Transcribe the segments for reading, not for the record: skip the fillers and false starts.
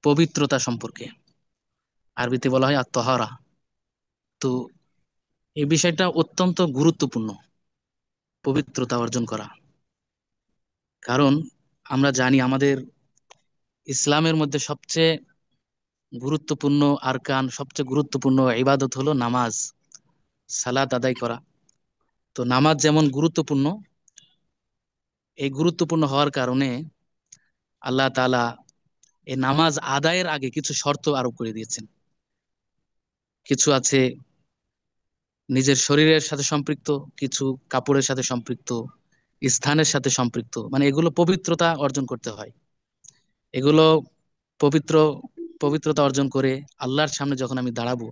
পবিত্রতা সম্পর্কে। আরবিতে বলা হয় আত-তাহারা। তো এই বিষয়টা অত্যন্ত গুরুত্বপূর্ণ, পবিত্রতা অর্জন করা। কারণ আমরা জানি আমাদের ইসলামের মধ্যে সবচেয়ে গুরুত্বপূর্ণ আরকান, সবচেয়ে গুরুত্বপূর্ণ ইবাদত হলো নামাজ, সালাত আদায় করা। তো নামাজ যেমন গুরুত্বপূর্ণ, এই গুরুত্বপূর্ণ হওয়ার কারণে আল্লাহ তাআলা এই নামাজ আদায়ের আগে কিছু শর্ত আরোপ করে দিয়েছেন। কিছু আছে নিজের শরীরের সাথে সম্পৃক্ত, কিছু কাপড়ের সাথে সম্পৃক্ত, স্থানের সাথে সম্পৃক্ত, মানে এগুলো পবিত্রতা অর্জন করতে হয়। এগুলো পবিত্র পবিত্রতা অর্জন করে আল্লাহর সামনে যখন আমি দাঁড়াবো,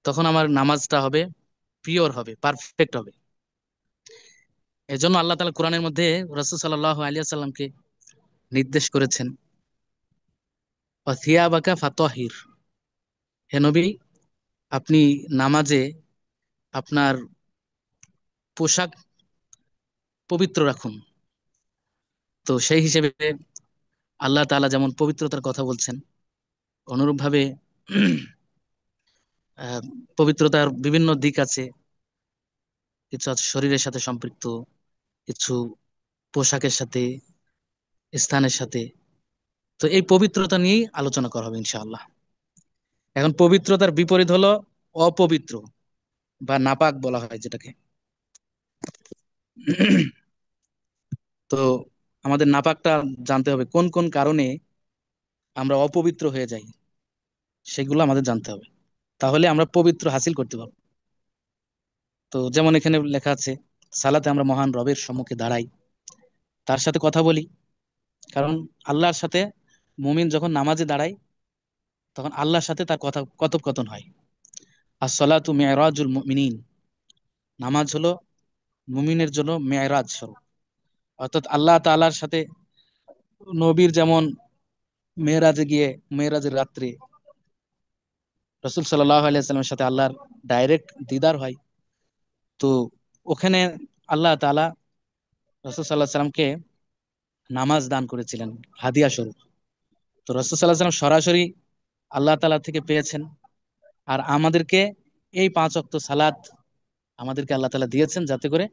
তখন আমার নামাজটা হবে পিওর, হবে পারফেক্ট হবে। এজন্য আল্লাহ তাআলা কোরআনের মধ্যে রাসূল সাল্লাল্লাহু আলাইহি সাল্লামকে নির্দেশ করেছেন, ওয়াথিয়াবাকা ফাতাহির, হে নবী, আপনি নামাজে আপনার পোশাক পবিত্র রাখুন। তো সেই হিসেবে আল্লাহ তাআলা যেমন পবিত্রতার কথা বলছেন, অনুরূপভাবে আহ, পবিত্রতার বিভিন্ন দিক আছে। কিছু আছে শরীরের সাথে সম্পৃক্ত, কিছু পোশাকের সাথে, স্থানের সাথে। তো এই পবিত্রতা নিয়েই আলোচনা করা হবে ইনশাআল্লাহ। এখন পবিত্রতার বিপরীত হলো অপবিত্র বা নাপাক বলা হয় যেটাকে। তো আমাদের নাপাকটা জানতে হবে, কোন কোন কারণে আমরা অপবিত্র হয়ে যাই, সেগুলো আমাদের জানতে হবে। তাহলে আমরা পবিত্র হাসিল করতে পারবো। তো যেমন এখানে লেখা আছে, সালাতে আমরা মহান রবের সম্মুখে দাঁড়াই, তার সাথে কথা বলি। কারণ আল্লাহর সাথে মুমিন যখন নামাজে দাঁড়ায়, তখন আল্লাহর সাথে তার কথা কথোপকথন হয়। as-salatu মি'রাজুল মুমিনিন, নামাজ হলো মুমিনের জন্য মেয়রাজ স্বরূপ। অর্থাৎ আল্লাহ তাআলার সাথে নবীর যেমন মেরাজে গিয়ে, মেরাজের রাত্রে রাসূল সাল্লাল্লাহু আলাইহি সাল্লামের সাথে আল্লাহর ডাইরেক্ট দিদার হয়। তো ওখানে আল্লাহ তাআলা রাসূল সাল্লাল্লাহু আলাইহি সাল্লামকে নামাজ দান করেছিলেন হাদিয়া স্বরূপ। তো রাসূল সাল্লাল্লাহু আলাইহি সাল্লাম সরাসরি আল্লাহ তাআলা থেকে পেয়েছেন। আর আমাদেরকে এই 5 ওয়াক্ত সালাত আমাদেরকে আল্লাহ তাআলা দিয়েছেন, যাতে করে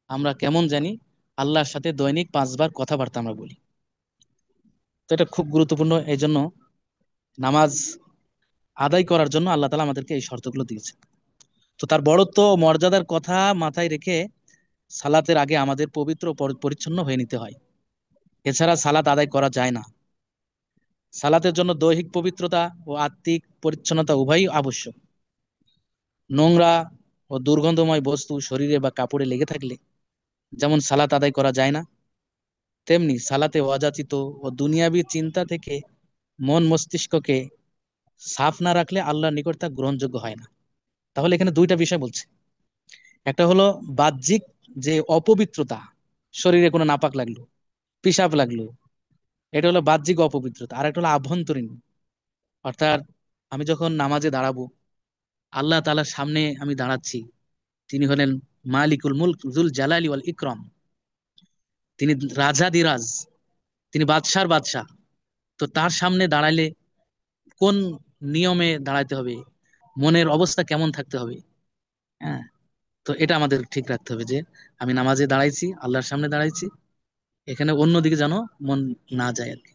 আমরা কেমন জানি আল্লাহর সাথে দৈনিক 5 বার কথাবার্তা আমরা বলি। তো এটা খুব গুরুত্বপূর্ণ। এই জন্য নামাজ আদায় করার জন্য আল্লাহ তাআলা আমাদেরকে এই শর্তগুলো দিয়েছেন। তো তার বড়ত্ব ও মর্যাদার কথা মাথায় রেখে সালাতের আগে আমাদের পবিত্র ও পরিচ্ছন্ন হয়ে নিতে হয়। এছাড়া সালাত আদায় করা যায় না। সালাতের জন্য দৈহিক পবিত্রতা ও আত্মিক পরিচ্ছন্নতা উভয়ই আবশ্যক। নোংরা ও দুর্গন্ধময় বস্তু শরীরে বা কাপড়ে লেগে থাকলে যেমন সালাত আদায় করা যায় না, তেমনি সালাতে অযাচিত ও দুনিয়াবী চিন্তা থেকে মন মস্তিষ্ককে সাফ না রাখলে আল্লাহর নিকট তা গ্রহণযোগ্য হয় না। তাহলে এখানে দুইটা বিষয় বলছে। একটা হলো বাহ্যিক যে অপবিত্রতা, শরীরে কোনো নাপাক লাগলো, পিশাব লাগলো, এটা হলো বাহ্যিক অপবিত্রতা। আর একটা হলো আভ্যন্তরীণ, অর্থাৎ আমি যখন নামাজে দাঁড়াবো, আল্লাহ তাআলার সামনে আমি দাঁড়াচ্ছি, তিনি হলেন মালিকুল মুলক যুল জালালি ওয়াল ইকরাম, তিনি রাজাধিরাজ, তিনি বাদশার বাদশা। তো তার সামনে দাঁড়াইলে কোন নিয়মে দাঁড়াইতে হবে, মনের অবস্থা কেমন থাকতে হবে, হ্যাঁ। তো এটা আমাদের ঠিক রাখতে হবে যে আমি নামাজে দাঁড়াইছি, আল্লাহর সামনে দাঁড়াইছি, এখানে অন্যদিকে যেন মন না যায় আর কি।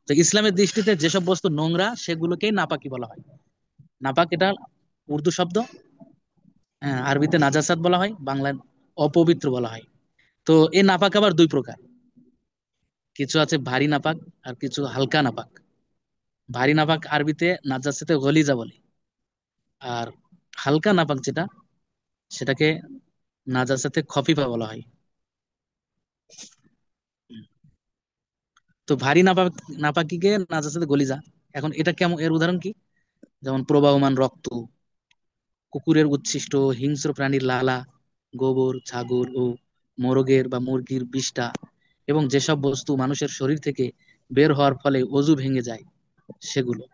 তো ইসলামের দৃষ্টিতে যেসব বস্তু নোংরা সেগুলোকেই নাপাকি বলা হয়। নাপাক এটা উর্দু শব্দ, আরবিতে নাজাসাত বলা হয়, বাংলায় অপবিত্র বলা হয়। তো এই নাপাক আবার দুই প্রকার, কিছু আছে ভারী নাপাক আর কিছু হালকা নাপাক। ভারী নাপাক আরবিতে নাজাসাতে গলিজা বলে, আর হালকা নাপাক যেটা, সেটাকে নাজাসাতে খফিফা বলা হয়। তো ভারী নাপাক, নাপাকিকে নাজাসাতে গলিজা। এখন এটা কেমন, এর উদাহরণ কি? যেমন প্রবাহমান রক্ত, কুকুরের উচ্ছিষ্ট, হিংস্র প্রাণীর লালা, গোবর, ছাগল ও মোরগের বা মুরগির বিষ্ঠা, এবং যেসব বস্তু মানুষের শরীর থেকে বের হওয়ার ফলে অজু ভেঙে যায় সেগুলো।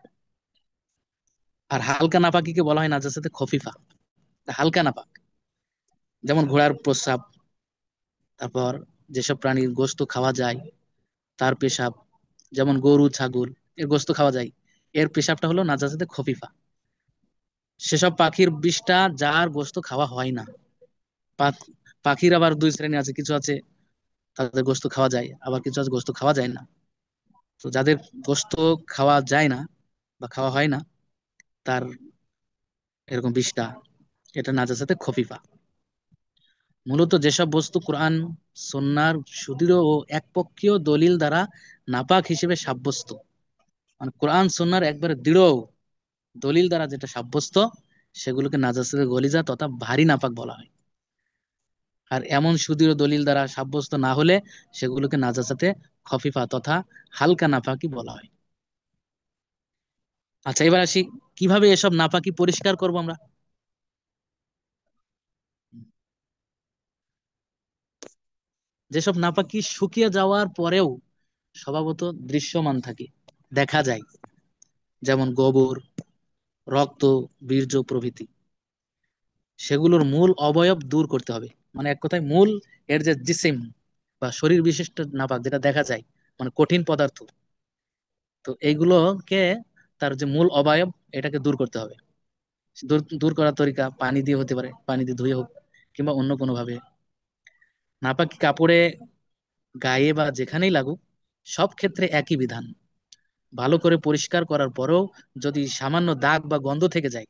আর হালকা নাপাকিকে বলা হয় নাজাসাতে খফিফা। তা হালকা নাপাক যেমন ঘোড়ার প্রস্রাব, তারপর যেসব প্রাণীর গোশত খাওয়া যায় তার পেশাব, যেমন গরু ছাগল, এর গোশত খাওয়া যায়, এর পেশাবটা হলো নাজাসাতে খফিফা। সেসব পাখির বিষটা যার গোশত খাওয়া হয় না। পাখির আবার দুই শ্রেণী আছে, কিছু আছে তাদের গোশত খাওয়া যায়, আবার কিছু আছে গোশত খাওয়া যায় না। তো যাদের গোশত খাওয়া যায় না বা খাওয়া হয় না, তার এরকম বিষটা, এটা নাজাসাতে খফিফা। মূলত যেসব বস্তু কোরআন সুন্নাহর সুদৃঢ় ও একপক্ষীয় দলিল দ্বারা নাপাক হিসেবে সাব্যস্ত, মানে কোরআন সুন্নাহর একবারে দৃঢ় দলিল দ্বারা যেটা সাব্যস্ত, সেগুলোকে নাজাসাতে গলিজা তথা ভারী নাপাক বলা হয়। আর এমন সুদৃঢ় দলিল দ্বারা সাব্যস্ত না হলে সেগুলোকে নাজাসাতে খফিফা তথা হালকা নাপাকি বলা হয়। আচ্ছা, এবার আসি কিভাবে এসব নাপাকি পরিষ্কার করব আমরা। যেসব নাপাকি শুকিয়ে যাওয়ার পরেও স্বভাবত দৃশ্যমান থাকে, দেখা যায়, যেমন গোবর, রক্ত, বীর্য প্রভৃতি, সেগুলোর মূল অবয়ব দূর করতে হবে। মানে এক কথায় মূল, এর যে জিসিম বা শরীর বিশিষ্ট নাপাক যেটা দেখা যায়, মানে কঠিন পদার্থ, তো এইগুলোকে, তার যে মূল অবয়ব, এটাকে দূর করতে হবে। দূর দূর করার তরিকা পানি দিয়ে হতে পারে, পানি দিয়ে ধুয়ে হোক, কিংবা অন্য কোনো ভাবে। নাপাকি কাপড়ে, গায়ে বা যেখানেই লাগুক, সব ক্ষেত্রে একই বিধান। ভালো করে পরিষ্কার করার পরেও যদি সামান্য দাগ বা গন্ধ থেকে যায়,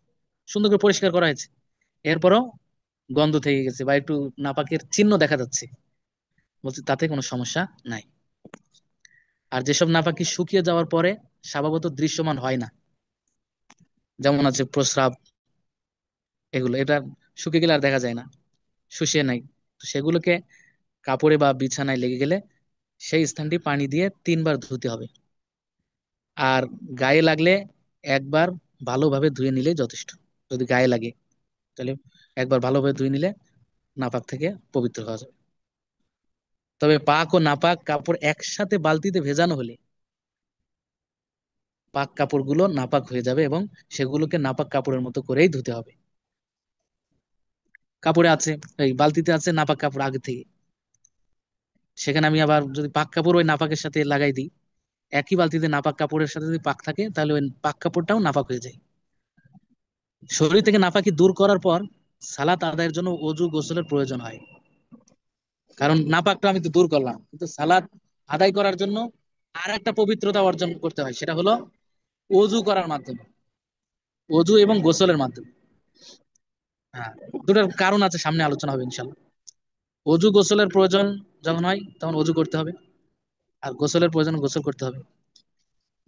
সুন্দর করে পরিষ্কার করা হয়েছে, এরপরও গন্ধ থেকে গেছে বা একটু নাপাকের চিহ্ন দেখা যাচ্ছে, বলছে তাতে কোনো সমস্যা নাই। আর যেসব নাপাকি শুকিয়ে যাওয়ার পরে স্বভাবত দৃশ্যমান হয় না, যেমন আছে প্রস্রাব, এগুলো, এটা শুকিয়ে গেলে আর দেখা যায় না, শুষিয়ে নাই, তো সেগুলোকে কাপড়ে বা বিছানায় লেগে গেলে সেই স্থানটি পানি দিয়ে 3 বার ধুতে হবে। আর গায়ে লাগলে একবার ভালোভাবে ধুয়ে নিলেই যথেষ্ট। যদি গায়ে লাগে, তাহলে একবার ভালোভাবে ধুয়ে নিলে নাপাক থেকে পবিত্র হওয়া যাবে। তবে পাক ও নাপাক কাপড় একসাথে বালতিতে ভেজানো হলে পাক কাপড়গুলো নাপাক হয়ে যাবে এবং সেগুলোকে নাপাক কাপড়ের মতো করেই ধুতে হবে। কাপড়ে আছে, এই বালতিতে আছে নাপাক কাপড় আগে থেকে, সেখানে আমি আবার যদি পাক কাপড় ওই নাপাকের সাথে লাগাই দিই, একই বালতিতে নাপাক কাপড়ের সাথে যদি পাক থাকে, তাহলে ওই পাক কাপড়টাও নাপাক হয়ে যায়। শরীর থেকে নাপাকি দূর করার পর সালাত আদায়ের জন্য অজু গোসলের প্রয়োজন হয়। কারণ নাপাকটা আমি তো দূর করলাম, কিন্তু সালাত আদায় করার জন্য আর একটা পবিত্রতা অর্জন করতে হয়, সেটা হলো অজু করার মাধ্যমে, অজু এবং গোসলের মাধ্যমে। হ্যাঁ, দুটার কারণ আছে, সামনে আলোচনা হবে ইনশাল্লাহ। অজু গোসলের প্রয়োজন যখন হয় তখন অজু করতে হবে, আর গোসলের প্রয়োজন গোসল করতে হবে।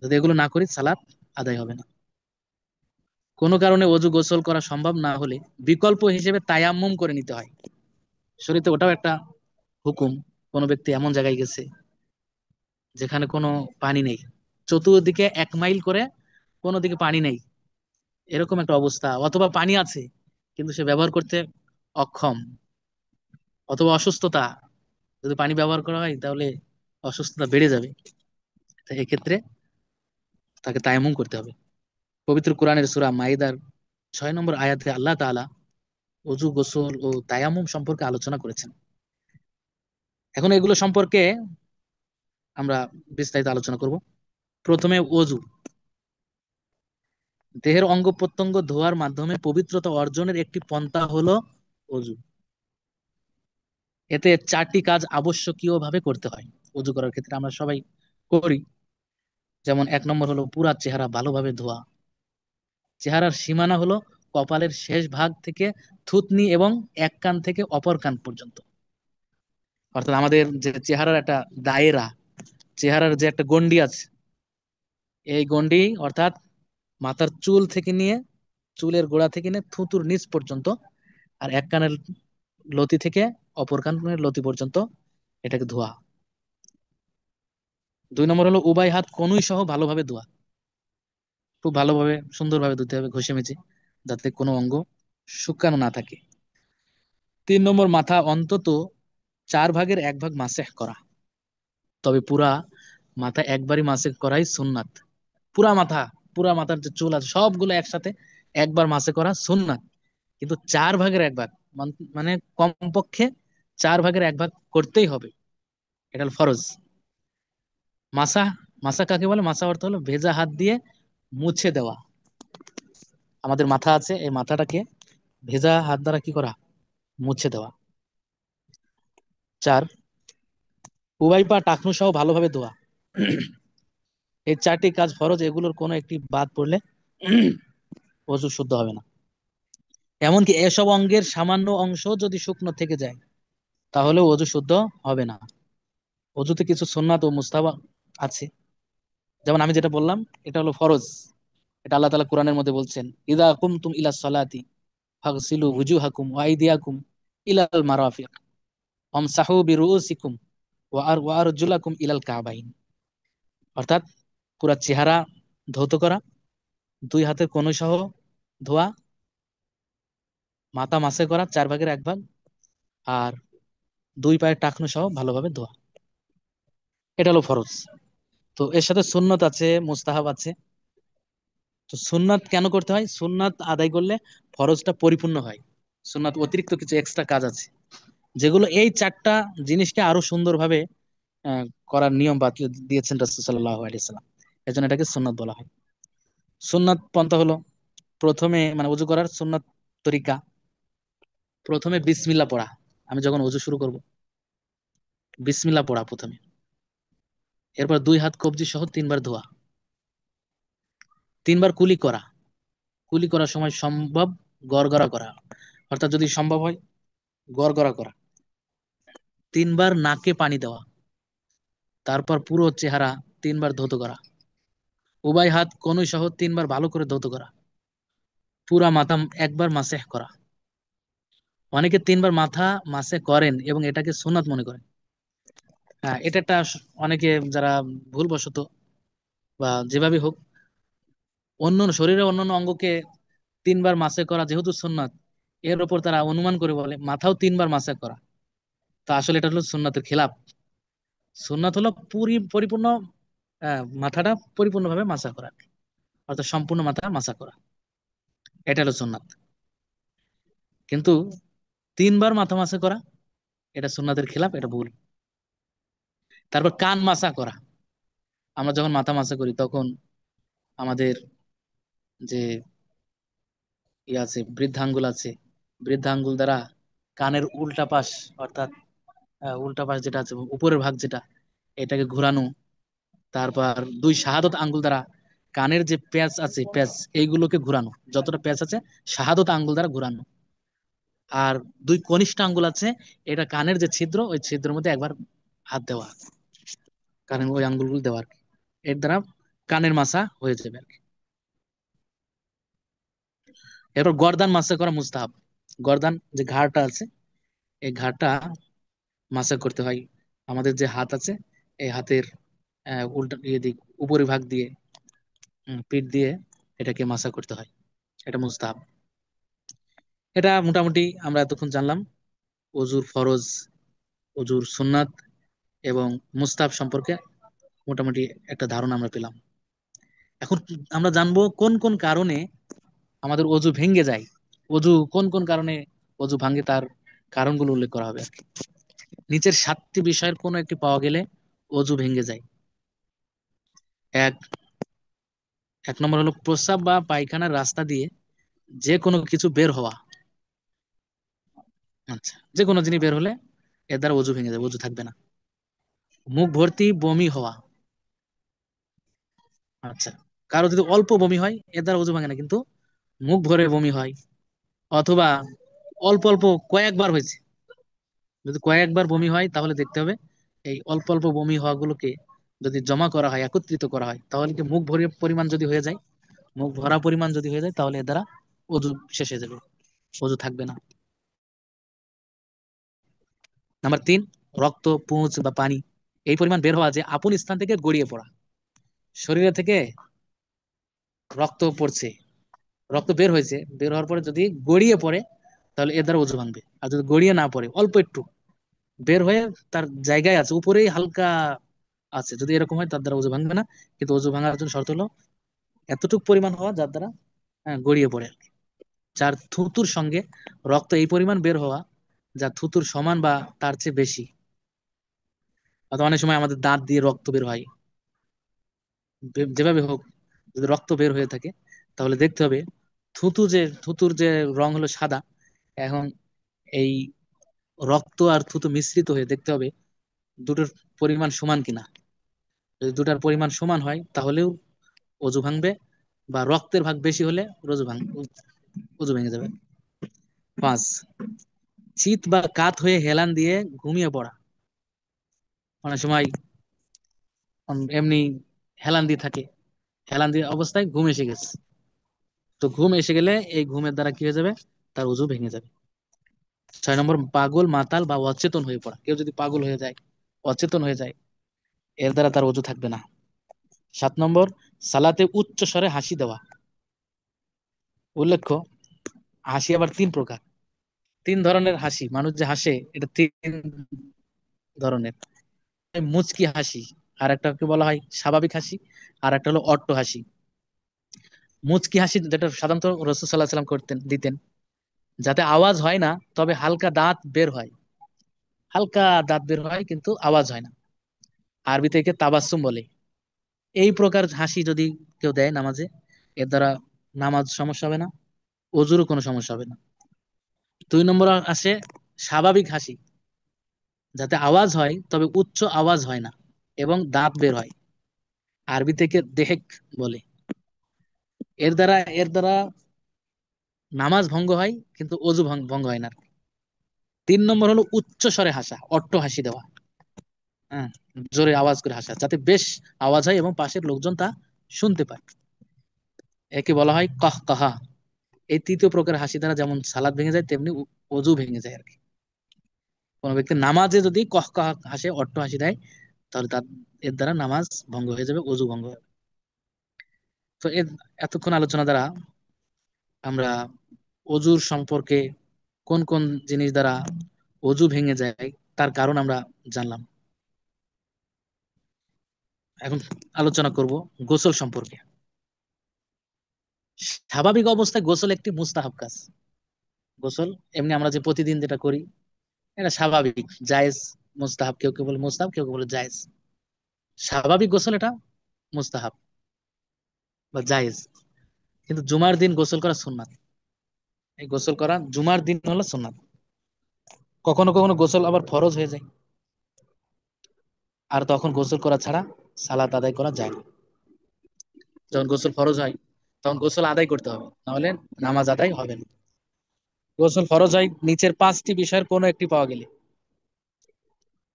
যদি এগুলো না করি সালাত আদায় হবে না। কোনো কারণে অজু গোসল করা সম্ভব না হলে বিকল্প হিসেবে তায়াম্মুম করে নিতে হয়। শরীয়তে ওটাও একটা হুকুম। কোনো ব্যক্তি এমন জায়গায় গেছে যেখানে কোনো পানি নেই, চতুর্দিকে 1 মাইল করে কোনো দিকে পানি নেই, এরকম একটা অবস্থা, অথবা পানি আছে কিন্তু সে ব্যবহার করতে অক্ষম, অথবা অসুস্থতা, যদি পানি ব্যবহার করা হয় তাহলে অসুস্থতা বেড়ে যাবে, তাই এক্ষেত্রে তাকে তায়াম্মুম করতে হবে। পবিত্র কোরআনের সূরা মাইদার 6 নম্বর আয়াতে আল্লাহ তাআলা অজু গোসল ও তায়াম্মুম সম্পর্কে আলোচনা করেছেন। এখন এগুলো সম্পর্কে আমরা বিস্তারিত আলোচনা করব। প্রথমে অজু। দেহের অঙ্গ প্রত্যঙ্গ ধোয়ার মাধ্যমে পবিত্রতা অর্জনের একটি পন্থা হলো অজু। এতে 4টি কাজ আবশ্যকীয় ভাবে করতে হয়। অজু করার ক্ষেত্রে আমরা সবাই করি। যেমন 1 নম্বর হলো পুরা চেহারা ভালোভাবে ধোয়া। চেহারার সীমানা হলো কপালের শেষ ভাগ থেকে থুতনি এবং এক কান থেকে অপর কান পর্যন্ত। অর্থাৎ আমাদের যে চেহারার একটা দায়রা, চেহারার যে একটা গন্ডি আছে, এই গন্ডি অর্থাৎ মাথার চুল থেকে নিয়ে, চুলের গোড়া থেকে নিয়ে থুতুর নিচ পর্যন্ত, আর এক কানের লতি থেকে অপর কানের লতি পর্যন্ত, এটাকে ধোয়া। 2 নম্বর হলো উভয় হাত কনুই সহ ভালোভাবে ধোয়া। খুব ভালোভাবে সুন্দরভাবে ধুতে হবে, ঘষে মেজে, যাতে কোনো অঙ্গ শুকানো না থাকে। 3 নম্বর মাথা অন্তত 4 ভাগের 1 ভাগ মাসেহ করা। তবে পুরা মাথা একবারই মাসেহ করাই সুন্নাত। পুরা মাথা, পুরা মাথার যে চুল আছে সবগুলো একসাথে একবার মাসে করা সুন্নাত, কিন্তু 4 ভাগের 1 ভাগ, মানে কমপক্ষে 4 ভাগের 1 ভাগ করতেই হবে, এটা হলো ফরজ। মাসা মাসা কাকে বলে? মাসা অর্থ হলো ভেজা হাত দিয়ে মুছে দেওয়া। আমাদের মাথা আছে, এই মাথাটাকে ভেজা হাত দ্বারা কি করা? মুছে দেওয়া। 4, উভয় পা টাকনু সহ ভালোভাবে ধোয়া। এই 4টি কাজ ফরজ, এগুলোর কোনো একটি বাদ পড়লে অজু শুদ্ধ হবে না। এমনকি এসব অঙ্গের সামান্য অংশ যদি শুকনো থেকে যায় তাহলে অজু শুদ্ধ হবে না। অজুতে কিছু সুন্নাত ও মুস্তাহাব আছে। যেমন আমি যেটা বললাম, এটা হলো ফরজ। এটা আল্লাহ তাআলা কোরআনের মধ্যে বলছেন, ইদা কুমতুম ইলা সলাতি ফাগসিলু ওয়ুজুহাকুম ওয়া আইদিয়াকুম ইলাল মারাফিক ওয়ামসাহু বিরুউসিকুম ওয়া আরজুলাকুম ইলাল কাবাইন। অর্থাৎ পুরা চেহারা ধৌত করা, 2 হাতের কনুই সহ ধোয়া, মাথা মাসে করা 4 ভাগের 1 ভাগ, আর 2 পায়ের টাকনু সহ ভালোভাবে ধোয়া। এটা হলো ফরজ। তো এর সাথে সুন্নত আছে, মুস্তাহাব আছে। তো সুন্নাত কেন করতে হয়? সুন্নাত আদায় করলে ফরজটা পরিপূর্ণ হয়। সুন্নাত অতিরিক্ত কিছু এক্সট্রা কাজ আছে যেগুলো এই 4টা জিনিসকে আরো সুন্দরভাবে আহ, করার নিয়ম বাতলে দিয়েছেন রাসূল সাল্লাল্লাহু আলাইহি সাল্লাম। এজন্য এটাকে সুন্নাত বলা হয়। সুন্নাত পন্থা হলো, প্রথমে মানে ওযু করার সুন্নাত তরিকা, প্রথমে বিসমিল্লাহ পড়া। আমি যখন ওযু শুরু করব, বিসমিল্লাহ পড়া প্রথমে। এরপর 2 হাত কবজি সহ 3 বার ধোয়া, 3 বার কুলি করা। কুলি করার সময় সম্ভব গড়গড়া করা, অর্থাৎ যদি সম্ভব হয় গড়গড়া করা। 3 বার নাকে পানি দেওয়া, তারপর পুরো চেহারা 3 বার ধৌত করা। উভয় হাত কনুই সহ 3 বার ভালো করে ধৌত করা। পুরা মাথা 1 বার মাসেহ করা। অনেকে 3 বার মাথা মাসে করেন এবং এটাকে সুন্নাত মনে করেন। হ্যাঁ, এটা একটা অনেকে যারা ভুলবশত বা যেভাবে হোক অন্য শরীরের অন্যান্য অঙ্গকে 3 বার মাসে করা যেহেতু সুন্নাত, এর উপর তারা অনুমান করে বলে মাথাও 3 বার মাসে করা। তা আসলে এটা হলো সুন্নাতের খেলাফ। সুন্নাত হলো পরিপূর্ণ মাথাটা পরিপূর্ণভাবে মাসা করা, অর্থাৎ সম্পূর্ণ মাথা মাসা করা। এটা হলো সুন্নাত। কিন্তু 3 বার মাথা মাসা করা এটা সুন্নাতের খেলাফ, এটা ভুল। তারপর কান মাসা করা। আমরা যখন মাথা মাসা করি তখন আমাদের যে আছে বৃদ্ধাঙ্গুল আছে, বৃদ্ধাঙ্গুল দ্বারা কানের উল্টা পাশ, অর্থাৎ উল্টা পাশ যেটা আছে উপরের ভাগ যেটা, এটাকে ঘোরানো। তারপর 2 শাহাদত আঙ্গুল দ্বারা কানের যে প্যাচ আছে, প্যাচ এইগুলোকে ঘোরানো, যতটা প্যাচ আছে শাহাদত আঙ্গুল দ্বারা ঘোরানো। আর 2 কনিষ্ঠ আঙ্গুল আছে, এটা কানের যে ছিদ্র, ওই ছিদ্রের মধ্যে 1 বার হাত দেওয়া, কারণ ওই আঙ্গুলগুলো দেওয়া আর কি। এর দ্বারা কানের মাসা হয়ে যাবে আর কি। এরপর গর্দান মাসা করা মুস্তাহাব। গর্দান যে ঘাড়টা আছে, এই ঘাড়টা মাসা করতে হয়। আমাদের যে হাত আছে, এই হাতের উল্টা দিক উপরি ভাগ দিয়ে, পিঠ দিয়ে এটাকে মাসা করতে হয়। এটা মুস্তাহাব। এটা মোটামুটি আমরা এতক্ষণ জানলাম অজুর ফরজ, অজুর সুন্নাত এবং মুস্তাহাব সম্পর্কে মোটামুটি একটা ধারণা আমরা পেলাম। এখন আমরা জানবো কোন কোন কারণে আমাদের অজু ভেঙে যায়। অজু কোন কোন কারণে অজু ভাঙে, তার কারণগুলো উল্লেখ করা হবে আর কি। নিচের 7টি বিষয়ের কোনো একটি পাওয়া গেলে অজু ভেঙে যায়। এক এক নম্বর হলো প্রস্রাব বা পায়খানার রাস্তা দিয়ে যে কোনো কিছু বের হওয়া। আচ্ছা, যে কোনো জিনিস বের হলে এর দ্বারা অজু ভেঙে যাবে, অজু থাকবে না। মুখ ভর্তি বমি হওয়া। আচ্ছা, কারো যদি অল্প বমি হয় এর দ্বারা অজু ভাঙে না, কিন্তু মুখ ভরে বমি হয়, অথবা অল্প অল্প কয়েকবার হয়েছে, যদি কয়েকবার বমি হয় তাহলে দেখতে হবে এই অল্প অল্প বমি হওয়া গুলোকে যদি জমা করা হয়, একত্রিত করা হয়, তাহলে কি মুখ ভরে পরিমাণ যদি হয়ে যায়, মুখ ভরা পরিমাণ যদি হয়ে যায়, তাহলে এর দ্বারা অজু শেষ হয়ে যাবে, অজু থাকবে না। নাম্বার 3, রক্ত, পুঁজ বা পানি এই পরিমাণ বের হওয়া যে আপন স্থান থেকে গড়িয়ে পড়া। শরীরে থেকে রক্ত পড়ছে, রক্ত বের হয়েছে, বের হওয়ার পরে যদি গড়িয়ে পড়ে তাহলে এর দ্বারা অজু ভাঙবে। আর যদি গড়িয়ে না পড়ে, অল্প একটু বের হয়ে তার জায়গায় আছে, উপরেই হালকা আছে, যদি এরকম হয় তার দ্বারা অজু ভাঙবে না। কিন্তু অজু ভাঙার জন্য শর্ত হলো এতটুকু পরিমাণ হওয়া যার দ্বারা গড়িয়ে পড়ে আর কি। যার থুতুর সঙ্গে রক্ত এই পরিমাণ বের হওয়া যা থুতুর সমান বা তার চেয়ে বেশি। অথবা অনেক সময় আমাদের দাঁত দিয়ে রক্ত বের হয়, যেভাবে হোক যদি রক্ত বের হয়ে থাকে, তাহলে দেখতে হবে থুতুর যে রং হলো সাদা, এখন এই রক্ত আর থুতু মিশ্রিত হয়ে দেখতে হবে দুটোর পরিমাণ সমান কিনা। যদি দুটার পরিমাণ সমান হয় তাহলেও অজু ভাঙবে, বা রক্তের ভাগ বেশি হলে অজু ভেঙে যাবে। পাঁচ, চিত বা কাত হয়ে হেলান দিয়ে ঘুমিয়ে পড়া। অনেক সময় এমনি হেলান দিয়ে থাকে, হেলান দিয়ে অবস্থায় ঘুম এসে গেছে, তো ঘুম এসে গেলে এই ঘুমের দ্বারা কি হয়ে যাবে, তার অজু ভেঙে যাবে। 6 নম্বর, পাগল মাতাল বা অচেতন হয়ে পড়া। কেউ যদি পাগল হয়ে যায়, অচেতন হয়ে যায়, এর দ্বারা তার অজু থাকবে না। 7 নম্বর, সালাতে উচ্চ স্বরে হাসি দেওয়া। উল্লেখ্য, হাসি আবার 3 প্রকার, 3 ধরনের হাসি। মানুষ যে হাসে এটা 3 ধরনের। মুচকি হাসি, আর একটাকে বলা হয় স্বাভাবিক হাসি, আর একটা হলো অট্ট হাসি। মুচকি হাসি যেটা সাধারণত রাসূল সাল্লাল্লাহু আলাইহি ওয়াসাল্লাম করতেন, দিতেন, যাতে আওয়াজ হয় না তবে হালকা দাঁত বের হয়, হালকা দাঁত বের হয় কিন্তু আওয়াজ হয় না। আরবি থেকে তাবাসসুম বলে। এই প্রকার হাসি যদি কেউ দেয় নামাজে, এর দ্বারা নামাজ সমস্যা হবে না, অজুরও কোনো সমস্যা হবে না। 2 নম্বর আসে স্বাভাবিক হাসি, যাতে আওয়াজ হয় তবে উচ্চ আওয়াজ হয় না এবং দাঁত বের হয়। আরবি থেকে দেহেক বলে। এর দ্বারা নামাজ ভঙ্গ হয় কিন্তু অজু ভঙ্গ হয় না। 3 নম্বর হলো উচ্চ স্বরে হাসা, অট্ট হাসি দেওয়া। হ্যাঁ, জোরে আওয়াজ করে হাসা, যাতে বেশ আওয়াজ হয় এবং পাশের লোকজন তা শুনতে পায়। একে বলা হয় কহ কাহা। এই 3য় প্রকার হাসি দ্বারা যেমন সালাদ ভেঙে যায়, তেমনি অজু ভেঙে যায় আর কি। কোনো ব্যক্তি নামাজে যদি কহ কাহা হাসে, অট্ট হাসি দেয়, তাহলে তার এর দ্বারা নামাজ ভঙ্গ হয়ে যাবে, অজু ভঙ্গ হবে। তো এতক্ষণ আলোচনা দ্বারা আমরা অজুর সম্পর্কে, কোন কোন জিনিস দ্বারা অজু ভেঙে যায় তার কারণ আমরা জানলাম। এখন আলোচনা করব গোসল সম্পর্কে। স্বাভাবিক অবস্থায় গোসল একটি মুস্তাহাব কাজ। গোসল এমনি আমরা যে প্রতিদিন যেটা করি, এটা স্বাভাবিক, জায়েজ, মুস্তাহাব। কেউ কেউ বলে মুস্তাহাব, কেউ কেউ বলে জায়েজ। স্বাভাবিক গোসল এটা মুস্তাহাব বা জায়েজ। কিন্তু জুমার দিন গোসল করা সুন্নাত। এই গোসল করা জুমার দিন হলো সুন্নাত। কখনো কখনো গোসল আবার ফরজ হয়ে যায়, আর তখন গোসল করা ছাড়া সালাত আদায় করা যায় না। যখন গোসল ফরজ হয় তখন গোসল আদায় করতে হবে, নাহলে নামাজ আদায় হবে না। গোসল ফরজ হয় নিচের 5টি বিষয়ের কোনো একটি পাওয়া গেলে।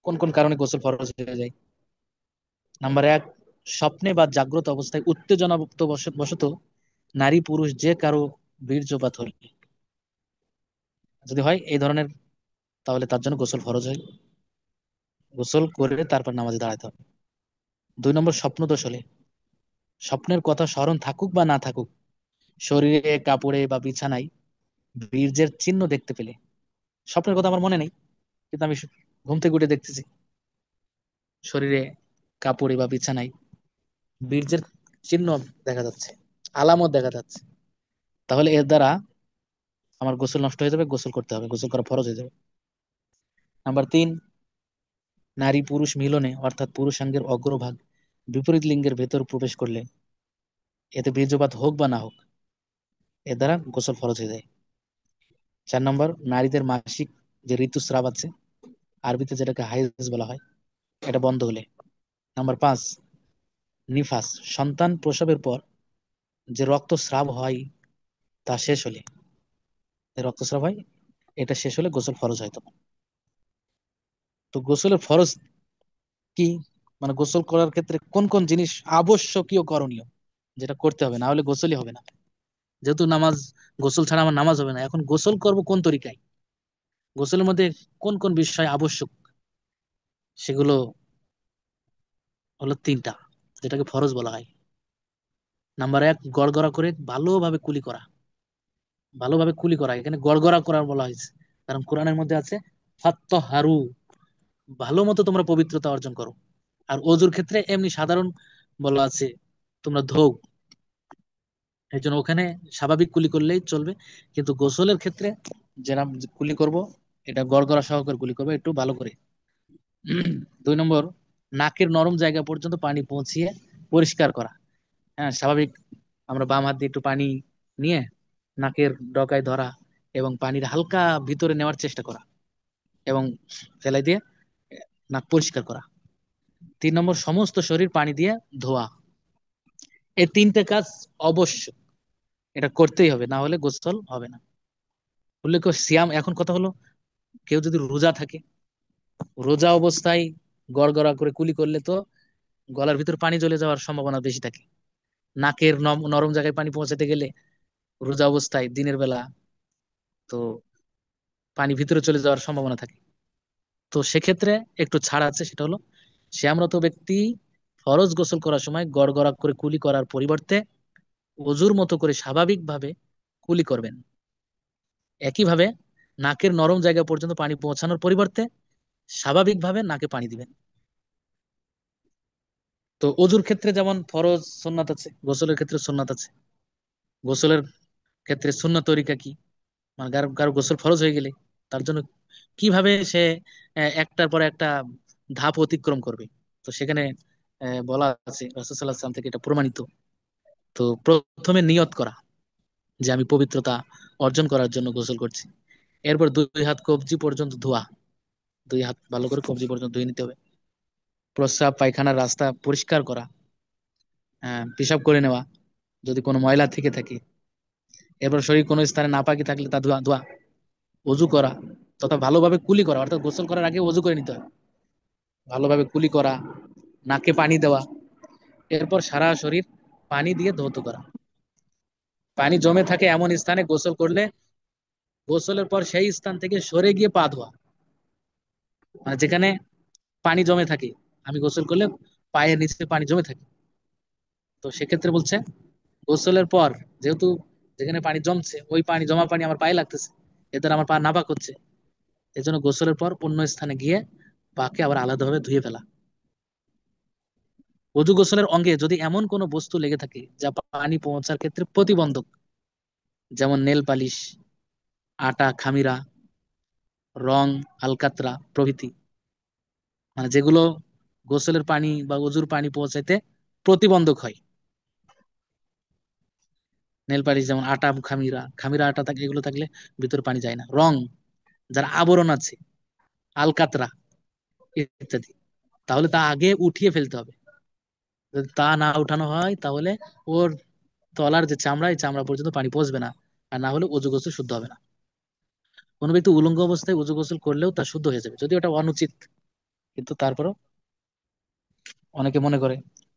কোন কোন কারণে গোসল ফরজ হয়ে যায়? নাম্বার 1, স্বপ্নে বা জাগ্রত অবস্থায় উত্তেজনাভুক্ত বশত নারী পুরুষ যে কারো বীর্যপাত হলে, যদি হয় এই ধরনের, তাহলে তার জন্য গোসল ফরজ হয়। গোসল করে তারপর নামাজে দাঁড়াতে হবে। 2 নম্বর, স্বপ্ন দোষ হলে, স্বপ্নের কথা স্মরণ থাকুক বা না থাকুক, শরীরে, কাপড়ে বা বিছানায় বীর্যের চিহ্ন দেখতে পেলে। স্বপ্নের কথা আমার মনে নেই, কিন্তু আমি ঘুম থেকে উঠে দেখতেছি শরীরে, কাপড়ে বা বিছানায় বীর্যের চিহ্ন দেখা যাচ্ছে, আলামত দেখা যাচ্ছে, তাহলে এর দ্বারা আমার গোসল নষ্ট হয়ে যাবে, গোসল করতে হবে, গোসল করা ফরজ হয়ে যাবে। নাম্বার 3, নারী পুরুষ মিলনে, অর্থাৎ পুরুষাঙ্গের অগ্রভাগ বিপরীত লিঙ্গের ভেতর প্রবেশ করলে, এতে বীর্যপাত হোক বা না হোক, এর দ্বারা গোসল ফরজ হয়ে যায়। 4 নম্বর, নারীদের মাসিক যে ঋতুস্রাব আছে, আরবিতে যেটাকে হাইজ বলা হয়, এটা বন্ধ হলে। নাম্বার 5, নিফাস, সন্তান প্রসবের পর যে রক্তস্রাব হয় তা শেষ হলে, যে রক্তস্রাব হয় এটা শেষ হলে গোসল ফরজ হয় তখন। তো গোসলের ফরজ কি, মানে গোসল করার ক্ষেত্রে কোন কোন জিনিস আবশ্যকীয় করণীয়, যেটা করতে হবে, না হলে গোসলই হবে না। যেহেতু নামাজ, গোসল ছাড়া আমার নামাজ হবে না, এখন গোসল করব কোন তরিকায়, গোসলের মধ্যে কোন কোন বিষয় আবশ্যক, সেগুলো হলো 3টা, যেটাকে ফরজ বলা হয়। নাম্বার 1, গড়গড়া করে ভালোভাবে কুলি করা। ভালোভাবে কুলি করা, এখানে গড়গড়া করা বলা হয়েছে কারণ কোরআনের মধ্যে আছে ফাত্তাহারু, ভালো মতো তোমরা পবিত্রতা অর্জন করো। আর অজুর ক্ষেত্রে এমনি সাধারণ বলা আছে তোমরা ধোও, এই জন্য ওখানে স্বাভাবিক কুলি করলেই চলবে। কিন্তু গোসলের ক্ষেত্রে যেটা কুলি করব, এটা গড়গড়া সহকারে কুলি করবে, একটু ভালো করে। 2 নম্বর, নাকের নরম জায়গা পর্যন্ত পানি পৌঁছিয়ে পরিষ্কার করা। হ্যাঁ, স্বাভাবিক। আমরা বাম হাত দিয়ে একটু পানি নিয়ে নাকের ডগায় ধরা এবং পানির হালকা ভিতরে নেওয়ার চেষ্টা করা এবং ফেলাই দিয়ে নাক পরিষ্কার করা। 3 নম্বর, সমস্ত শরীর পানি দিয়ে ধোয়া। এই তিনটে কাজ অবশ্য এটা করতেই হবে, না হলে গোসল হবে না। উল্লেখ্য সিয়াম, এখন কথা হলো কেউ যদি রোজা থাকে, রোজা অবস্থায় গড়গড়া করে কুলি করলে তো গলার ভিতর পানি চলে যাওয়ার সম্ভাবনা বেশি থাকে। নাকের নরম জায়গায় পানি পৌঁছাতে গেলে রোজা অবস্থায় দিনের বেলা তো পানি ভিতরে চলে যাওয়ার সম্ভাবনা থাকে। তো সেক্ষেত্রে একটু ছাড় আছে, সেটা হলো শ্যামরত ব্যক্তি ফরজ গোসল করার সময় গড়গড়া করে কুলি করার পরিবর্তে অজুর মতো করে স্বাভাবিকভাবে কুলি করবেন। একইভাবে নাকের নরম জায়গা পর্যন্ত পানি পৌঁছানোর পরিবর্তে স্বাভাবিকভাবে নাকে পানি দিবেন। তো অজুর ক্ষেত্রে যেমন ফরজ সুন্নাত আছে, গোসলের ক্ষেত্রে সুন্নাত আছে। গোসলের ক্ষেত্রে সুন্নত তরিকা কি, মানে কারো কারো গোসল ফরজ হয়ে গেলে তার জন্য কিভাবে সে একটার পর একটা ধাপ অতিক্রম করবে, তো সেখানে বলা আছে রাসূল সাল্লাল্লাহু আলাইহি ওয়াসাল্লাম থেকে এটা প্রমাণিত। তো প্রথমে নিয়ত করা যে আমি পবিত্রতা অর্জন করার জন্য গোসল করছি। এরপর 2 হাত কবজি পর্যন্ত ধোয়া, 2 হাত ভালো করে কবজি পর্যন্ত ধুয়ে নিতে হবে। প্রস্রাব পায়খানার রাস্তা পরিষ্কার করা, পেশাব করে নেওয়া যদি কোনো ময়লা থেকে থাকে। এরপর শরীর কোনো স্থানে নাপাকি থাকলে তা ধোয়া ধোয়া। অজু করা তথা ভালোভাবে কুলি করা, অর্থাৎ গোসল করার আগে অজু করে নিতে হয়। ভালোভাবে কুলি করা, নাকে পানি দেওয়া, এরপর সারা শরীর পানি দিয়ে ধৌত করা। পানি জমে থাকে এমন স্থানে গোসল করলে গোসলের পর সেই স্থান থেকে সরে গিয়ে পা ধোয়া। মানে যেখানে পানি জমে থাকে, আমি গোসল করলে পায়ের নিচে পানি জমে থাকে, তো সেক্ষেত্রে বলছে গোসলের পর যেহেতু যেখানে পানি জমছে ওই পানি জমা পানি আমার পায়ে লাগতেছে, এর দ্বারা আমার পা নাপাক হচ্ছে। এই জন্য গোসলের পর অন্য স্থানে গিয়ে পাকে আবার আলাদাভাবে ধুয়ে ফেলা। অজু গোসলের অঙ্গে যদি এমন কোনো বস্তু লেগে থাকে যা পানি পৌঁছার ক্ষেত্রে প্রতিবন্ধক, যেমন নেল পালিশ, আটা, খামিরা, রং, আলকাতরা প্রভৃতি, মানে যেগুলো গোসলের পানি বা অজুর পানি পৌঁছাইতে প্রতিবন্ধক হয়। নেল পালিশ যেমন আটা, খামিরা, খামিরা আটা থাকে, এগুলো থাকলে ভিতরে পানি যায় না। রং, যার আবরণ আছে, আলকাতরা ইত্যাদি, তাহলে তা আগে উঠিয়ে ফেলতে হবে। যদি তা না উঠানো হয় তাহলে ওর তলার যে চামড়া, এই চামড়া পর্যন্ত পানি পৌঁছবে না, আর না হলে অজু গোসল শুদ্ধ হবে না। কোনো ব্যক্তি উলঙ্গ অবস্থায় অজু গোসল করলেও তা শুদ্ধ হয়ে যাবে, যদিও এটা অনুচিত, কিন্তু তারপরও অনেকে মনে করে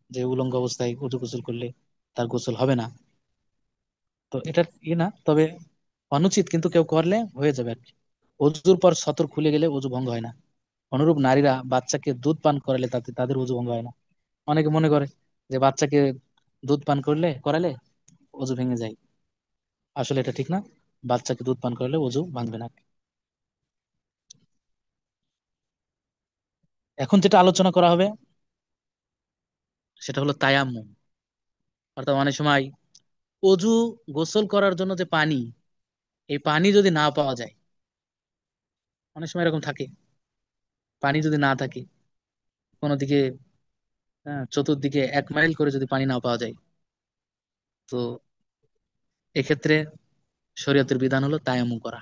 যে উলঙ্গ অবস্থায় অজু গোসল করলে তার গোসল হবে না। তো এটা না, তবে অনুচিত, কিন্তু কেউ করলে হয়ে যাবে আর কি। অজুর পর সতর খুলে গেলে অজু ভঙ্গ হয় না। অনুরূপ নারীরা বাচ্চাকে দুধ পান করালে তাতে তাদের অজু ভঙ্গ হয় না। অনেকে মনে করে যে বাচ্চাকে দুধ পান করালে অজু ভেঙে যায়। আসলে এটা ঠিক না, বাচ্চাকে দুধ পান করালে অজু ভাঙবে না। এখন যেটা আলোচনা করা হবে সেটা হলো তায়াম্মুম। অর্থাৎ অনেক সময় অজু গোসল করার জন্য যে পানি, এই পানি যদি না পাওয়া যায়, অনেক সময় এরকম থাকে, পানি যদি না থাকে কোনো দিকে, চতুর্দিকে 1 মাইল করে যদি পানি না পাওয়া যায়, তো এক্ষেত্রে শরীয়তের বিধান হলো তায়াম্মুম করা।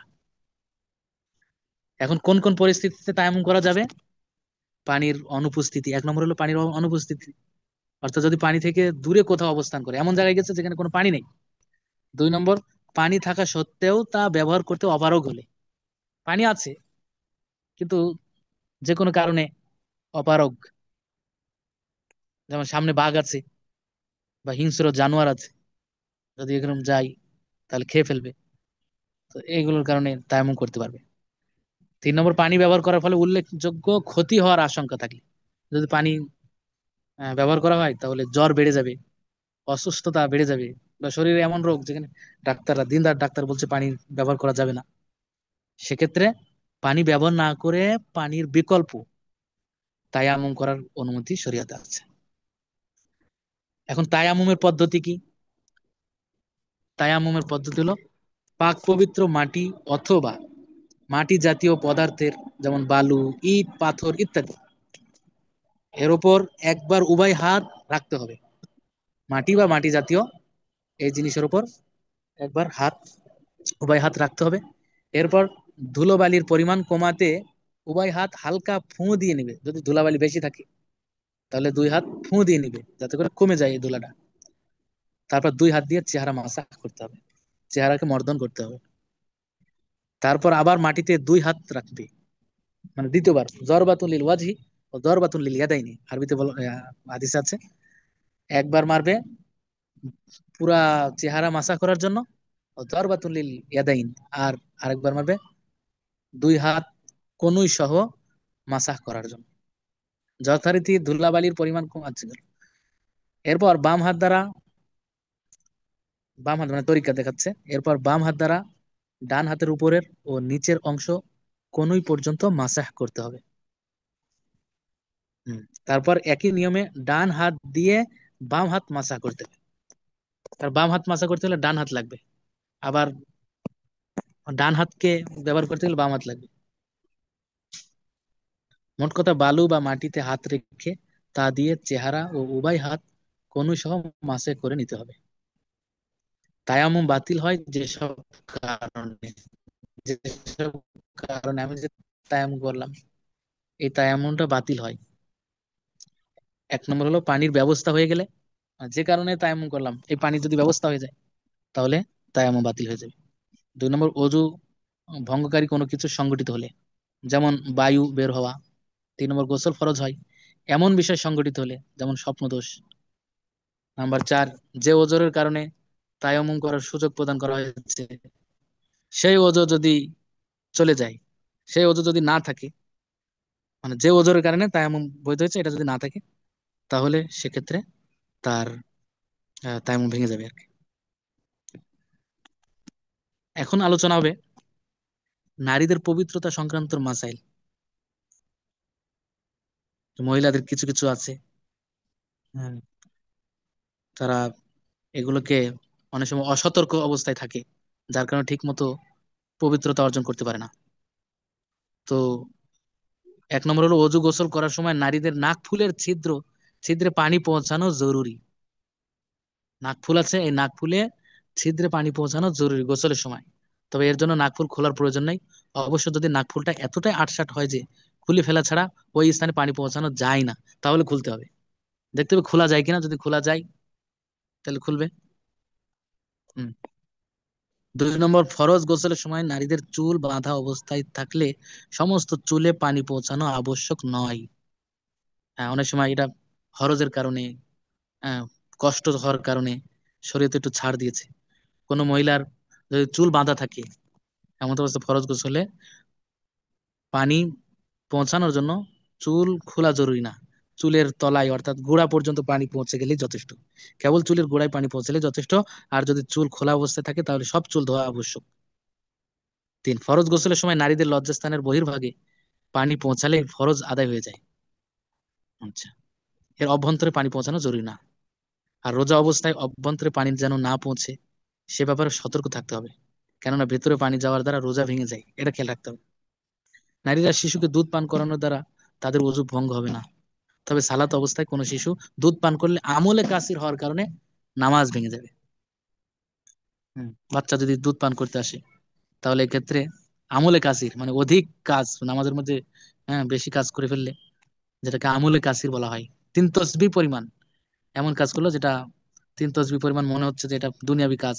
এখন কোন কোন পরিস্থিতিতে তায়াম্মুম করা যাবে? পানির অনুপস্থিতি, 1 নম্বর হলো পানির অনুপস্থিতি, অর্থাৎ যদি পানি থেকে দূরে কোথাও অবস্থান করে, এমন জায়গায় গেছে যেখানে কোনো পানি নেই। 2 নম্বর, পানি থাকা সত্ত্বেও তা ব্যবহার করতে অপারগ হলে, পানি আছে কিন্তু যে কোনো কারণে অপারগ, যেমন সামনে বাঘ আছে বা হিংস্র জানোয়ার আছে, যদি এরকম যাই তাহলে খেয়ে ফেলবে, তো এইগুলোর কারণে তায়াম্মুম করতে পারবে। 3 নম্বর, পানি ব্যবহার করার ফলে উল্লেখযোগ্য ক্ষতি হওয়ার আশঙ্কা থাকে। যদি পানি ব্যবহার করা হয় তাহলে জ্বর বেড়ে যাবে, অসুস্থতা বেড়ে যাবে, বা শরীরে এমন রোগ যেখানে ডাক্তাররা দিনদার ডাক্তার বলছে পানি ব্যবহার করা যাবে না, সেক্ষেত্রে পানি ব্যবহার না করে পানির বিকল্প তায়াম্মুম করার অনুমতি শরীয়তে আছে। এখন তায়াম্মুমের পদ্ধতি কি? তায়াম্মুমের পদ্ধতি হলো পাক পবিত্র মাটি অথবা মাটি জাতীয় পদার্থের, যেমন বালু, ইট, পাথর ইত্যাদি, এর উপর একবার উভয় হাত রাখতে হবে। মাটি বা মাটি জাতীয় এই জিনিসের উপর একবার উভয় হাত রাখতে হবে। এরপর ধুলোবালির পরিমাণ কমাতে উভয় হাত হালকা ফুঁ দিয়ে নিবে। যদি ধুলাবালি বেশি থাকে তাহলে দুই হাত ফুঁ দিয়ে নিবে যাতে করে কমে যায় এই ধুলাটা। তারপর দুই হাত দিয়ে চেহারা মাসাজ করতে হবে, চেহারাকে মর্দন করতে হবে। তারপর আবার মাটিতে দুই হাত রাখবে, মানে দ্বিতীয়বার জরবাতুন লিল ওয়াজহি ও জরবাতুন লিল ইয়াদাইনি, আরবিতে বলো হাদিস আছে। একবার মারবে পুরা চেহারা মাসা করার জন্য, ও জরবাতুন লিল ইয়াদাইন, আর আরেকবার মারবে দুই হাত কনুই সহ মাসাহ করার জন্য। যথারীতি ধুলাবালির পরিমাণ কমাচ্ছে। এরপর বাম হাত মানে তরিকা দেখাচ্ছে। এরপর বাম হাত দ্বারা ডান হাতের উপরের ও নিচের অংশ কনুই পর্যন্ত মাসাহ করতে হবে। হুম। তারপর একই নিয়মে ডান হাত দিয়ে বাম হাত মাসাহ করতে হবে। তার বাম হাত মাসাহ করতে হলে ডান হাত লাগবে, আবার ডান হাতকে ব্যবহার করতে গেলে বাম হাত লাগবে। মোট কথা বালু বা মাটিতে হাত রেখে তা দিয়ে চেহারা ও উভয় হাত কনুই সহ মাসে করে নিতে হবে। তায়াম্মুম বাতিল হয় কারণে যেসব কারণে আমি যে তায়াম্মুম করলাম, এই তায়াম্মুমটা বাতিল হয়। এক নম্বর হলো পানির ব্যবস্থা হয়ে গেলে, যে কারণে তায়াম্মুম করলাম এই পানির যদি ব্যবস্থা হয়ে যায় তাহলে তায়াম্মুম বাতিল হয়ে যাবে। দুই নম্বর অজু ভঙ্গকারী কোনো কিছু সংগঠিত হলে, যেমন বায়ু বের হওয়া। তিন নম্বর গোসল ফরজ হয় এমন বিষয় সংগঠিত হলে, যেমন স্বপ্নদোষ। নাম্বার চার, যে ওজোরের কারণে তায়াম্মুম করার সুযোগ প্রদান করা হয়েছে সেই ওজো যদি চলে যায়, সেই ওজো যদি না থাকে, মানে যে ওজোরের কারণে তায়াম্মুম বৈধ হয়েছে এটা যদি না থাকে তাহলে সেক্ষেত্রে তার তায়াম্মুম ভেঙে যাবে আর কি। এখন আলোচনা হবে নারীদের পবিত্রতা সংক্রান্ত মাসাইল। মহিলাদের কিছু কিছু আছে, হ্যাঁ, তারা এগুলোকে অনেক সময় অসতর্ক অবস্থায় থাকে, যার কারণে ঠিক মতো পবিত্রতা অর্জন করতে পারে না। তো এক নম্বর হলো অজু গোসল করার সময় নারীদের নাক ফুলের ছিদ্রে পানি পৌঁছানো জরুরি। নাক ফুল আছে, এই নাক ফুলে ছিদ্রে পানি পৌঁছানো জরুরি গোসলের সময়। তবে এর জন্য নাক ফুল খোলার প্রয়োজন নেই। অবশ্য যদি নাক ফুলটা এতটাই আটসাট হয় যে খুলে ফেলা ছাড়া ওই স্থানে পানি পৌঁছানো যায় না, তাহলে খুলতে হবে। দেখতে হবে খোলা যায় কিনা, যদি খোলা যায় তাহলে খুলবে। হুম। দুই নম্বর, ফরজ গোসলের সময় নারীদের চুল বাঁধা অবস্থায় থাকলে সমস্ত চুলে পানি পৌঁছানো আবশ্যক নয়। হ্যাঁ, অনেক সময় এটা হরজের কারণে, হ্যাঁ, কষ্ট হওয়ার কারণে শরীয়তে একটু ছাড় দিয়েছে। কোনো মহিলার যদি চুল বাঁধা থাকে এমন অবস্থা ফরজ গোসলে পানি পৌঁছানোর জন্য চুল খোলা জরুরি না। চুলের তলায় অর্থাৎ গোড়া পর্যন্ত পানি পৌঁছে গেলেই যথেষ্ট। কেবল চুলের গোড়ায় পানি পৌঁছালে যথেষ্ট। আর যদি চুল খোলা অবস্থায় থাকে তাহলে সব চুল ধোয়া আবশ্যক। তিন, ফরজ গোসলের সময় নারীদের লজ্জাস্থানের বহির্ভাগে পানি পৌঁছালে ফরজ আদায় হয়ে যায়। আচ্ছা, এর অভ্যন্তরে পানি পৌঁছানো জরুরি না। আর রোজা অবস্থায় অভ্যন্তরে পানি যেন না পৌঁছে সে ব্যাপারে সতর্ক থাকতে হবে, কেননা ভেতরে পানি যাওয়ার দ্বারা রোজা ভেঙে যায়, এটা খেয়াল রাখতে হবে। নারীরা শিশুকে দুধ পান করানোর দ্বারা তাদের ওযু ভঙ্গ হবে না। তবে সালাত অবস্থায় কোনো শিশু দুধ পান করলে আমলে কাসির হওয়ার কারণে নামাজ ভেঙে যাবে। বাচ্চা যদি দুধ পান করতে আসে তাহলে এক্ষেত্রে আমলে কাসির মানে অধিক কাজ নামাজের মধ্যে, হ্যাঁ, বেশি কাজ করে ফেললে, যেটাকে আমলে কাসির বলা হয়, 3 তসবিহ পরিমাণ এমন কাজ করলো যেটা 3 তসবিহ পরিমাণ মনে হচ্ছে যে এটা দুনিয়াবি কাজ,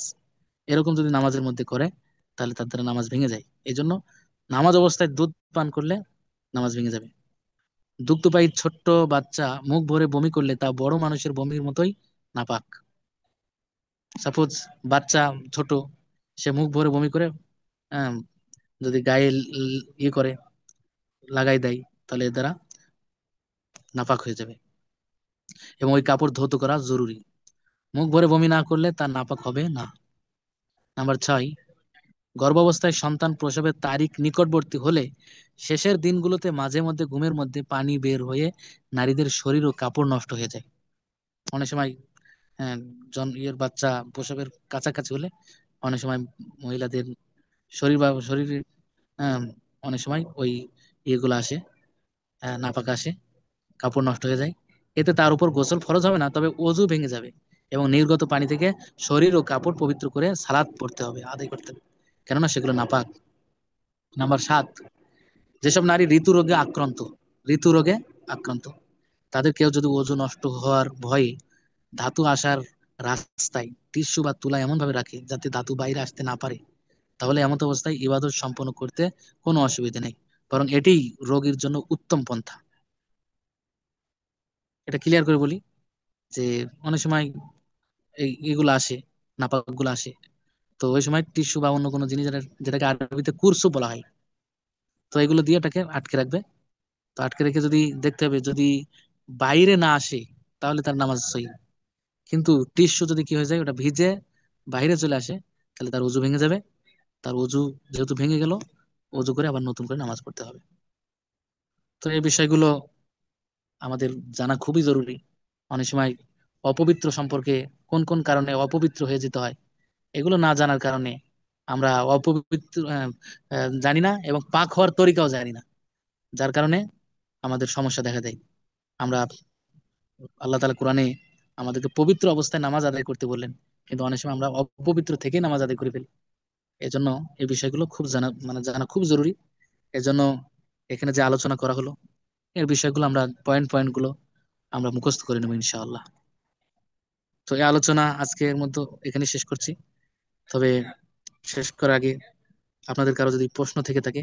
এরকম যদি নামাজের মধ্যে করে তাহলে তার দ্বারা নামাজ ভেঙে যায়। এই জন্য নামাজ অবস্থায় দুধ পান করলে নামাজ ভেঙে যাবে। দুগ্ধপায়ী ছোট্ট বাচ্চা মুখ ভরে বমি করলে তা বড় মানুষের বমির মতোই নাপাক। সাপোজ বাচ্চা ছোট, সে মুখ ভরে বমি করে, আহ, যদি গায়ে ইয়ে করে লাগাই দেয় তাহলে এর দ্বারা নাপাক হয়ে যাবে এবং ওই কাপড় ধৌত করা জরুরি। মুখ ভরে বমি না করলে তার নাপাক হবে না। নাম্বার 6, গর্ভাবস্থায় সন্তান প্রসবের তারিখ নিকটবর্তী হলে শেষের দিনগুলোতে মাঝে মধ্যে ঘুমের মধ্যে পানি বের হয়ে নারীদের শরীর ও কাপড় নষ্ট হয়ে যায়। অনেক সময়, হ্যাঁ, ইয়ের বাচ্চা প্রসবের কাছাকাছি হলে অনেক সময় মহিলাদের শরীরে, আহ, অনেক সময় ওই ইয়েগুলো আসে, নাপাক আসে, কাপড় নষ্ট হয়ে যায়। এতে তার উপর গোসল ফরজ হবে না, তবে অজু ভেঙে যাবে। এবং নির্গত পানি থেকে শরীর ও কাপড় পবিত্র করে সালাত পড়তে হবে, আদায় করতে হবে, কেননা সেগুলো নাপাক। নাম্বার 7, যেসব নারী ঋতু রোগে আক্রান্ত, ঋতু রোগে আক্রান্ত, তাদের কেউ যদি ওজু নষ্ট হওয়ার ভয়ে ধাতু আসার রাস্তায় টিস্যু বা তুলা এমন ভাবে রাখে যাতে ধাতু বাইরে আসতে না পারে, তাহলে এমন অবস্থায় ইবাদত সম্পন্ন করতে কোনো অসুবিধা নেই, বরং এটিই রোগীর জন্য উত্তম পন্থা। এটা ক্লিয়ার করে বলি যে অনেক সময় এইগুলো আসে, নাপাক গুলো আসে, তো ওই সময় টিস্যু বা অন্য কোনো জিনিস যেটাকে আরবিতে কুরসু বলা হয়, তো এগুলো দিয়ে এটাকে আটকে রাখবে। তো আটকে রেখে যদি দেখতে হবে যদি বাইরে না আসে তাহলে তার নামাজ সহি। কিন্তু টিস্যু যদি কি হয়ে যায়, ওটা ভিজে বাইরে চলে আসে, তাহলে তার উজু ভেঙে যাবে। তার উজু যেহেতু ভেঙে গেল, উজু করে আবার নতুন করে নামাজ পড়তে হবে। তো এই বিষয়গুলো আমাদের জানা খুবই জরুরি। অনেক সময় অপবিত্র সম্পর্কে কোন কোন কারণে অপবিত্র হয়ে যেতে হয়, এগুলো না জানার কারণে আমরা অপবিত্র জানি না, এবং পাক হওয়ার তরিকাও জানি না, যার কারণে আমাদের সমস্যা দেখা দেয়। আমরা, আল্লাহ তাআলা কোরআনে আমাদেরকে পবিত্র অবস্থায় নামাজ আদায় করতে বললেন, কিন্তু অনেক সময় আমরা অপবিত্র থেকে নামাজ আদায় করে ফেলি। এজন্য এই বিষয়গুলো খুব জানা, মানে জানা খুব জরুরি। এজন্য এখানে যে আলোচনা করা হলো, এর বিষয়গুলো আমরা পয়েন্ট পয়েন্ট গুলো আমরা মুখস্থ করে নেবো ইনশাআল্লাহ। তো এই আলোচনা আজকের মতো এখানে শেষ করছি। তবে শেষ করার আগে আপনাদের কারো যদি প্রশ্ন থেকে থাকে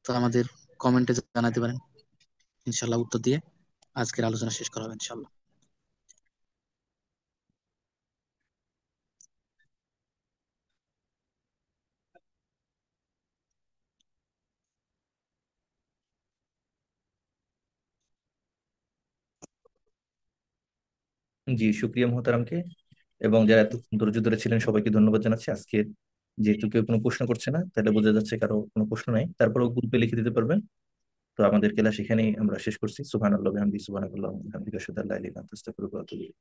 তো আমাদের কমেন্টে জানাতে পারেন, ইনশাআল্লাহ উত্তর দিয়ে আজকের আলোচনা শেষ করা হবে ইনশাআল্লাহ। জি, শুক্রিয়া মোহতারামকে, এবং যারা এত ধৈর্য ধরে ছিলেন সবাইকে ধন্যবাদ জানাচ্ছি। আজকে যেহেতু কেউ কোনো প্রশ্ন করছে না, তাহলে বোঝা যাচ্ছে কারো কোনো প্রশ্ন নাই, তারপরেও গ্রুপে লিখে দিতে পারবেন। তো আমাদের ক্লাস এখানেই আমরা শেষ করছি। সুবহানাল্লাহ বিহামদিহি, সুবহানাল্লাহ বিহামদিহি, আশহাদু আল্লা ইলাহা ইল্লাল্লাহ, আস্তাগফিরুকা ওয়া আতুবু ইলাইহ।